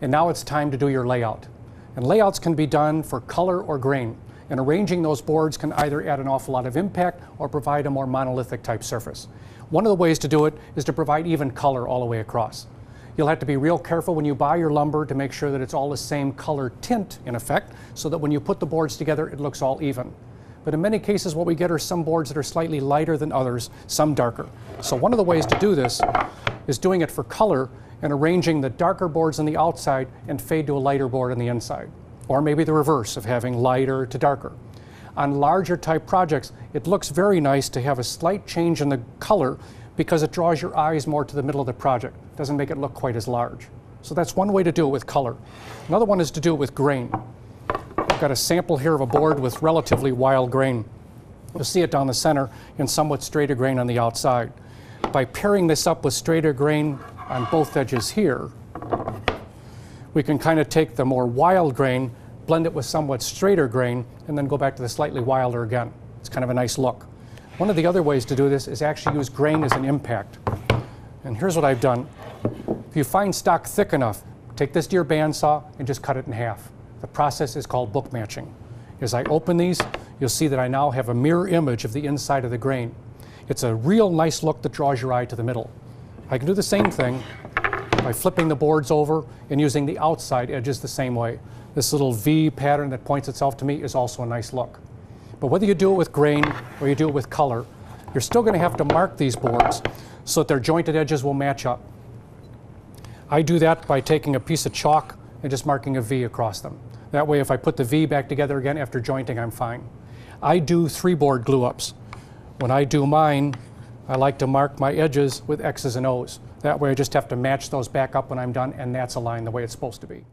And now it's time to do your layout. And layouts can be done for color or grain. And arranging those boards can either add an awful lot of impact or provide a more monolithic type surface. One of the ways to do it is to provide even color all the way across. You'll have to be real careful when you buy your lumber to make sure that it's all the same color tint in effect, so that when you put the boards together it looks all even. But in many cases what we get are some boards that are slightly lighter than others, some darker. So one of the ways to do this is doing it for color and arranging the darker boards on the outside and fade to a lighter board on the inside. Or maybe the reverse of having lighter to darker. On larger type projects, it looks very nice to have a slight change in the color because it draws your eyes more to the middle of the project. It doesn't make it look quite as large. So that's one way to do it with color. Another one is to do it with grain. I've got a sample here of a board with relatively wild grain. You'll see it down the center and somewhat straighter grain on the outside. By pairing this up with straighter grain on both edges here, we can kind of take the more wild grain, blend it with somewhat straighter grain, and then go back to the slightly wilder again. It's kind of a nice look. One of the other ways to do this is actually use grain as an impact. And here's what I've done. If you find stock thick enough, take this to your bandsaw and just cut it in half. The process is called book matching. As I open these, you'll see that I now have a mirror image of the inside of the grain. It's a real nice look that draws your eye to the middle. I can do the same thing by flipping the boards over and using the outside edges the same way. This little V pattern that points itself to me is also a nice look. But whether you do it with grain or you do it with color, you're still going to have to mark these boards so that their jointed edges will match up. I do that by taking a piece of chalk and just marking a V across them. That way if I put the V back together again after jointing, I'm fine. I do 3-board glue-ups. When I do mine, I like to mark my edges with X's and O's. That way I just have to match those back up when I'm done, and that's aligned the way it's supposed to be.